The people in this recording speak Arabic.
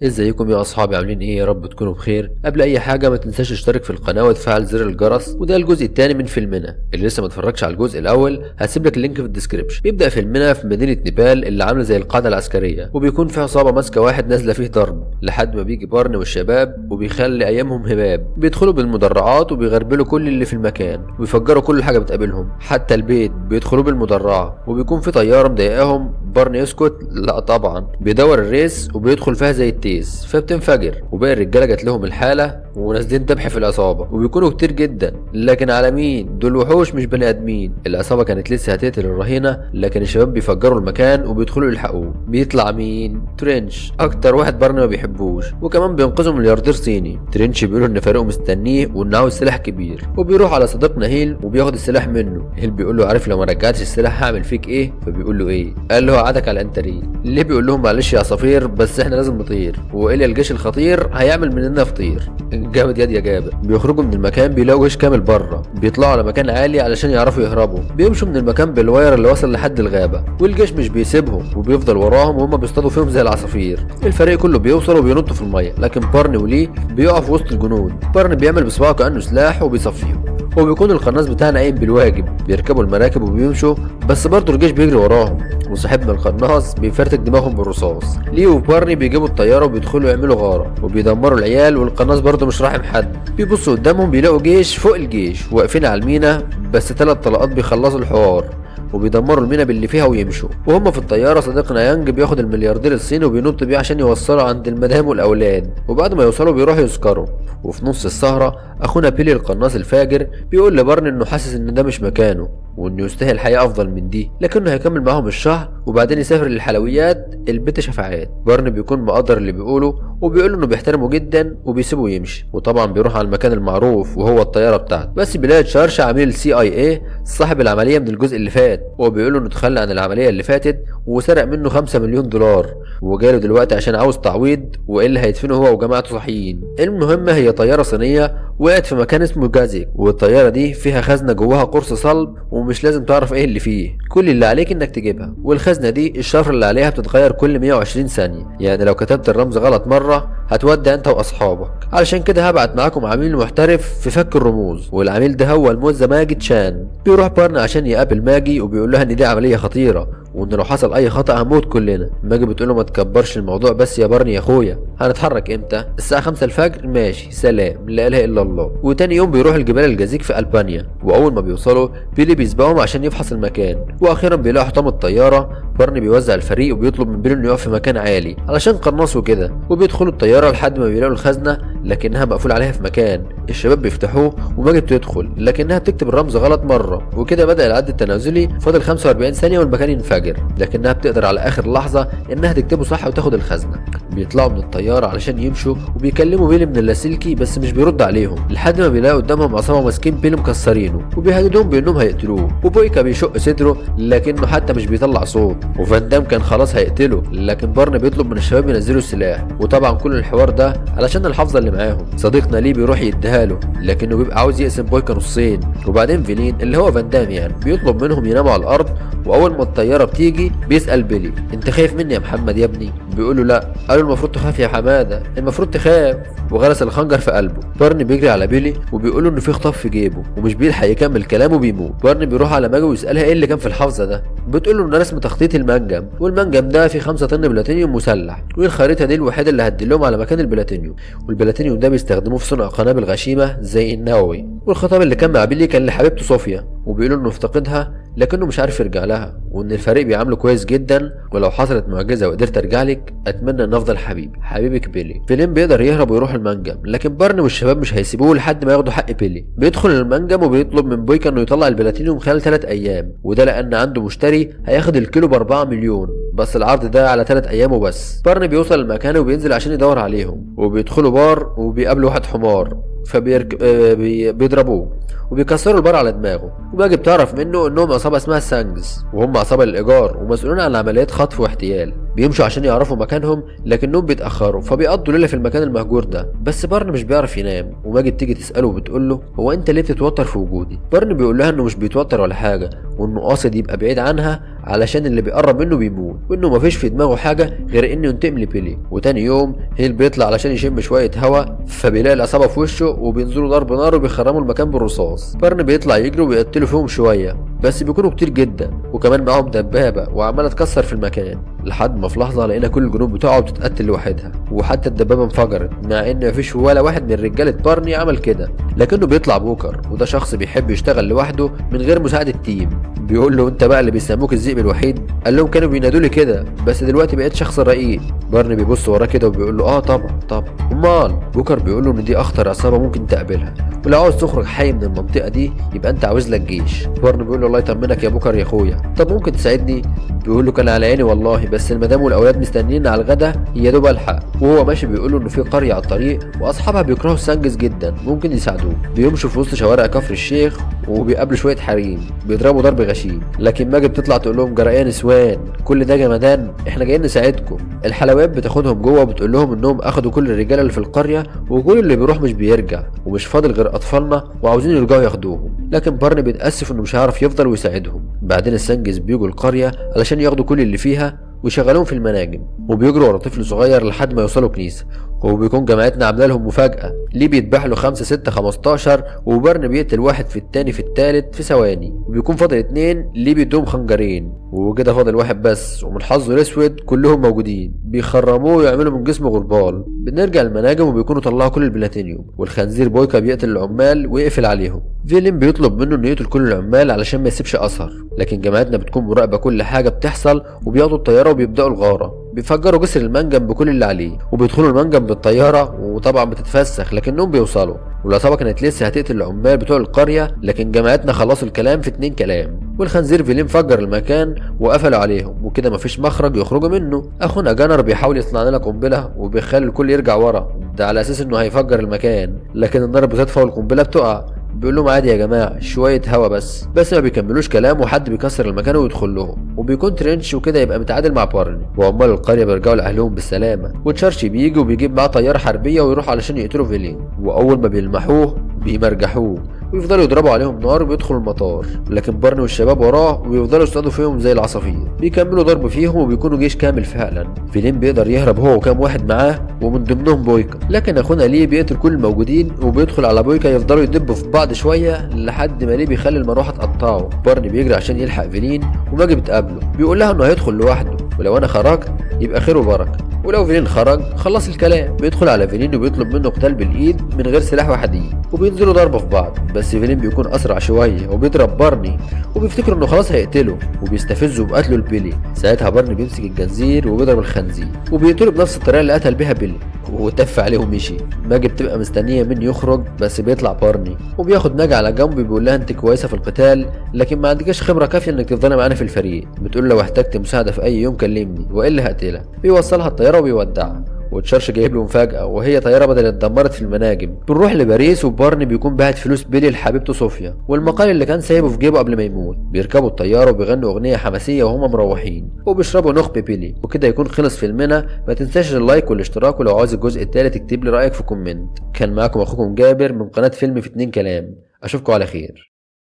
ازيكم يا اصحابي، عاملين ايه؟ يا رب تكونوا بخير. قبل اي حاجه ما تنساش تشترك في القناه وتفعل زر الجرس. وده الجزء الثاني من فيلمنا. اللي لسه ما اتفرجش على الجزء الاول هسيب لك اللينك في الديسكريبشن. بيبدا فيلمنا في مدينه نيبال اللي عامله زي القاعده العسكريه، وبيكون فيها عصابه ماسكه واحد نازله فيه ضرب، لحد ما بيجي بارني والشباب وبيخلي ايامهم هباب. بيدخلوا بالمدرعات وبيغربلوا كل اللي في المكان وبيفجروا كل حاجه بتقابلهم، حتى البيت بيدخلوا بالمدرعه. وبيكون في طياره مضايقاهم، بارني يسكت لا طبعا، بيدور الريس وبيدخل فيها زي التيس فبتنفجر، وباقي الرجاله جات لهم الحاله ونازلين ذبح في العصابه، وبيكونوا كتير جدا. لكن على مين؟ دول وحوش مش بني ادمين. العصابه كانت لسه هتقتل الرهينه، لكن الشباب بيفجروا المكان وبيدخلوا يلحقوه. بيطلع مين؟ ترينش، اكتر واحد بارني ما بيحبوش، وكمان بينقذوا ملياردير صيني. ترينش بيقولوا ان فريقه مستنيه وان عاوز سلاح كبير، وبيروح على صديقنا هيل وبياخد السلاح منه. هيل بيقول له عارف لو ما رجعتش السلاح هعمل فيك ايه؟ فبيقول له ايه؟ قال له هقعدك على الانترين. اللي بيقول لهم معلش يا عصافير بس احنا لازم نطير، وإلى الجيش الخطير هيعمل مننا فطير. جامد ياد يا جابر. بيخرجوا من المكان بيلاقوا جيش كامل بره، بيطلعوا على مكان عالي علشان يعرفوا يهربوا. بيمشوا من المكان بالواير اللي وصل لحد الغابه، والجيش مش بيسيبهم وبيفضل وراهم وهم بيصطادوا فيهم زي العصافير. الفريق كله بيوصل وبينطوا في الميه، لكن بارني وليه بيقعوا في وسط الجنود. بارني بيعمل بصباعه كانه سلاح وبيصفيهم، وبيكون القناص بتاعنا قايم بالواجب. بيركبوا المراكب وبيمشوا، بس برضه الجيش بيجري وراهم، وصاحبنا القناص بيفرتك دماغهم بالرصاص. ليو وبارني بيجيبوا الطياره وبيدخلوا يعملوا غاره وبيدمروا العيال، والقناص برضه مش راحم حد. بيبصوا قدامهم بيلاقوا جيش فوق الجيش واقفين على المينا، بس 3 طلقات بيخلصوا الحوار وبيدمروا المينا باللي فيها ويمشوا. وهم في الطياره صديقنا يانج بياخد الملياردير الصيني وبينط بيه عشان يوصله عند المدام والاولاد، وبعد ما يوصلوا بيروحوا يسكروا. وفي نص السهره اخونا بيلي القناص الفاجر بيقول لبارني انه حاسس ان ده مش مكانه، وانه يستاهل حياه افضل من دي، لكنه هيكمل معاهم الشهر وبعدين يسافر للحلويات البيت شفاعات. بارني بيكون مقدر اللي بيقوله وبيقول انه بيحترمه جدا وبيسيبه يمشي، وطبعا بيروح على المكان المعروف وهو الطياره بتاعته. بس بيلاقي تشارش عميل CIA صاحب العمليه من الجزء اللي فات، وبيقول له انه اتخلى عن العمليه اللي فاتت وسرق منه 5 مليون دولار، وجاله دلوقتي عشان عاوز تعويض والا هيدفنه هو وجماعته صحيين. المهم هي طياره صينيه وقعت في مكان اسمه جازيك، والطياره دي فيها خزنه جواها قرص صلب ومش لازم تعرف ايه اللي فيه، كل اللي عليك انك تجيبها. والخزنه دي الشفره اللي عليها بتتغير كل 120 ثانيه، يعني لو كتبت الرمز غلط مره هتودع انت واصحابك. علشان كده هبعت معاكم عميل محترف في فك الرموز، والعميل ده هو الموزة ماجي تشان. بيروح بارني عشان يقابل ماجي وبيقول لها ان دي عمليه خطيره وان لو حصل اي خطأ هنموت كلنا. ماجي بتقول له ما تكبرش الموضوع بس يا بارني يا اخويا. هنتحرك امتى؟ الساعه 5 الفجر. ماشي سلام، لا اله الا الله. وتاني يوم بيروح الجبال الجزيك في البانيا، واول ما بيوصلوا بيلي بيسبقهم عشان يفحص المكان، واخيرا بيلاقوا حطام الطياره. بارني بيوزع الفريق وبيطلب من بيلي انه يقف في مكان عالي علشان قناص وكده، وبيدخلوا الطياره لحد ما بيلاقوا الخزنه لكنها مقفول عليها في مكان. الشباب بيفتحوه وماجي بتدخل لكنها بتكتب الرمز غلط مره، وكده بدأ العد التنازلي. فاضل 45 ثانيه والمكان ينفجر، لكنها بتقدر على اخر لحظه انها تكتبه صح وتاخد الخزنه. بيطلعوا من الطياره علشان يمشوا وبيكلموا بيلي من اللاسلكي بس مش بيرد عليهم، لحد ما بيلاقوا قدامهم عصابه ماسكين بيلي مكسرينه وبيهددوهم بانهم هيقتلوه. وبويكا بيشق صدره لكنه حتى مش بيطلع صوت، وفان دام كان خلاص هيقتله، لكن بارني بيطلب من الشباب ينزلوا السلاح. وطبعا كل الحوار ده علشان الحافظه اللي معاهم. صديقنا ليه بيروح يديها له لكنه بيبقى عاوز يقسم بويكا نصين. وبعدين فيلين اللي هو فان دام يعني بيطلب منهم يناموا على الارض، واول ما الطياره بتيجي بيسال بيلي انت خايف مني يا محمد يا ابني؟ بيقول له لا. قالوا المفروض تخاف يا حماده، المفروض تخاف، وغرس الخنجر في قلبه. بارني بيجري على بيلي وبيقول له انه في خطاف في جيبه ومش بيلحق يكمل كلامه بيموت. بارني بيروح على ماجي ويسالها ايه اللي كان في الحافظه ده. بتقول له ان رسم تخطيط المنجم، والمنجم ده فيه 5 طن بلاتينيوم مسلح، والخريطه دي الوحيده اللي هتدلهم على مكان البلاتينيوم. والبلاتينيوم ده بيستخدموه في صنع قنابل غشيمه زي النووي. والخطاب اللي كان مع بيلي كان لحبيبته صوفيا، وبيقولوا انه افتقدها لكنه مش عارف يرجع لها، وان الفريق بيعامله كويس جدا، ولو حصلت معجزه وقدرت ارجع لك اتمنى ان افضل حبيبك بيلي. فيلين بيقدر يهرب ويروح المنجم، لكن بارني والشباب مش هيسيبوه لحد ما ياخدوا حق بيلي. بيدخل المنجم وبيطلب من بويكا انه يطلع البلاتينيوم خلال 3 ايام، وده لان عنده مشتري هياخد الكيلو ب4 مليون، بس العرض ده على 3 ايام وبس. بارني بيوصل المكان وبينزل عشان يدور عليهم، وبيدخلوا بار وبيقابلوا واحد حمار فبيضربوه. وبيكسروا البار على دماغه. وماجي بتعرف منه انهم عصابه اسمها السانجز، وهم عصابه للايجار ومسؤولين عن عمليات خطف واحتيال. بيمشوا عشان يعرفوا مكانهم لكنهم بيتاخروا، فبيقضوا ليله في المكان المهجور ده. بس بارن مش بيعرف ينام، وماجي بتيجي تساله وبتقول له هو انت ليه بتتوتر في وجودي؟ بارن بيقول لها انه مش بيتوتر ولا حاجه، وانه قاصد يبقى بعيد عنها علشان اللي بيقرب منه بيموت، وانه مفيش في دماغه حاجه غير انه ينتقم لبيلي. وتاني يوم هيل بيطلع علشان يشم شويه هوا، فبيلاقي العصابه في وشه وبينزلوا ضرب نار وبيخرموا المكان بالرصاص. بارن بيطلع يجري وبيقتلوا فيهم شويه، بس بيكونوا كتير جدا، وكمان معاهم دبابه وعماله تكسر في المكان. لحد ما في لحظه لقينا كل الجنود بتوعه بتتقتل لوحدها، وحتى الدبابه انفجرت، مع ان مفيش ولا واحد من رجاله بارني عمل كده. لكنه بيطلع بوكر، وده شخص بيحب يشتغل لوحده من غير مساعده تيم. بيقول له انت بقى اللي بيسموك الذئب الوحيد؟ قال لهم كانوا بينادوا لي كده، بس دلوقتي بقيت شخص رقيق. بارني بيبص وراه كده وبيقول له طبعا امال. بوكر بيقول له ان دي اخطر عصابه ممكن تقابلها، ولو عاوز تخرج حي من المنطقه دي يبقى انت عاوز لك جيش. بارني بيقول له الله يطمنك يا بوكر يا اخويا، طب ممكن تساعدني؟ بيقول له كان على عيني والله، بس المدام والاولاد مستنيين على الغدا يا دوب الحق. وهو ماشي بيقول له انه في قريه على الطريق واصحابها بيكرهوا السانجز جدا، ممكن يساعدوه. بيمشوا في وسط شوارع كفر الشيخ وبيقابلوا شويه حريم بيضربوا ضرب غشيم، لكن ماجد بتطلع تقول لهم جرأة نسوان، كل ده جمدان، احنا جايين نساعدكم. الحلويات بتاخدهم جوه وبتقول لهم انهم اخدوا كل الرجاله اللي في القريه، وكل اللي بيروح مش بيرجع، ومش فاضل غير اطفالنا وعاوزين يرجعوا ياخدوهم. لكن بارني بيتاسف انه مش هيعرف يفضل ويساعدهم. بعدين السانجز بيجوا القريه علشان ياخدوا كل اللي فيها ويشغلوهم في المناجم، وبيجروا ورا طفل صغير لحد ما يوصلوا كنيسه. وبيكون جماعتنا عامله لهم مفاجاه، ليه بيذبح له 5 6 15، وبارن بيقتل واحد في التاني في التالت في ثواني، وبيكون فاضل 2 ليه بيدوهم خنجرين، وكده فاضل واحد بس، ومن حظه الاسود كلهم موجودين بيخرموه ويعملوا من جسمه غربال. بنرجع المناجم وبيكونوا طلعوا كل البلاتينيوم، والخنزير بويكا بيقتل العمال ويقفل عليهم. فيلين بيطلب منه انه يقتل كل العمال علشان ما يسيبش اثر، لكن جماعتنا بتكون مراقبه كل حاجه بتحصل، وبياخدوا الطياره وبيبداوا الغاره. بيفجروا جسر المنجم بكل اللي عليه، وبيدخلوا المنجم بالطياره، وطبعا بتتفسخ لكنهم بيوصلوا. والعصابه كانت لسه هتقتل العمال بتوع القريه، لكن جماعتنا خلصوا الكلام في 2 كلام، والخنزير فيلين فجر المكان وقفلوا عليهم، وكده مفيش مخرج يخرجوا منه. اخونا جانر بيحاول يصنع لنا قنبله وبيخلي الكل يرجع ورا، ده على اساس انه هيفجر المكان، لكن النار بتطفى والقنبله بتقع. بيقول لهم عادي يا جماعه شويه هوا بس ما بيكملوش كلام، وحد بيكسر المكان ويدخل لهم، وبيكون ترنش، وكده يبقى متعادل مع بارني. وعمال القريه بيرجعوا لاهلهم بالسلامه، وتشارشي بيجي وبيجيب معاه طياره حربيه ويروح علشان يقتلوا فيلين، واول ما بيلمحوه بيمرجحوه ويفضلوا يضربوا عليهم نار ويدخلوا المطار، لكن بارني والشباب وراه ويفضلوا يصطادوا فيهم زي العصافير. بيكملوا ضرب فيهم وبيكونوا جيش كامل فعلا. فيلين بيقدر يهرب هو وكام واحد معاه ومن ضمنهم بويكا، لكن اخونا ليه بيقتل كل الموجودين وبيدخل على بويكا، يفضلوا يدبوا في بعض شويه لحد ما ليه بيخلي المروحه تقطعه. بارني بيجري عشان يلحق فيلين، وماجي بتقابله بيقول لها انه هيدخل لوحده، ولو انا خرجت يبقى خير وبركه، ولو فيلين خرج خلص الكلام. بيدخل على فيلين وبيطلب منه قتال بالايد من غير سلاح وحديد، وبينزلوا ضربه في بعض، بس فيلين بيكون اسرع شويه وبيضرب بارني، وبيفتكر انه خلاص هيقتله، وبيستفزه بقتله لبيلي. ساعتها بارني بيمسك الجنزير وبيضرب الخنزير وبيقتله بنفس الطريقه اللي قتل بيها بيلي، وتف عليه ومشي. ماجي بتبقى مستنيه من يخرج، بس بيطلع بارني وبياخد ماجي على جنب، بيقول لها انت كويسه في القتال لكن ما عندكش خبره كافيه انك تفضلي معانا في الفريق. بتقول لو احتجت مساعده في اي يوم كلمني والا هقتلها. بيوصلها الطياره وبيودعها، وتشارش جايب له مفاجأة وهي طيارة بدل اتدمرت في المناجم. بنروح لباريس، وبارني بيكون باعت فلوس بيلي لحبيبته صوفيا والمقال اللي كان سايبه في جيبه قبل ما يموت. بيركبوا الطيارة وبيغنوا أغنية حماسية وهم مروحين، وبيشربوا نخب بيلي. وكده يكون خلص فيلمنا. ما تنساش اللايك والاشتراك، ولو عاوز الجزء الثالث اكتب لي رأيك في كومنت. كان معاكم أخوكم جابر من قناة فيلم في 2 كلام. أشوفكم على خير.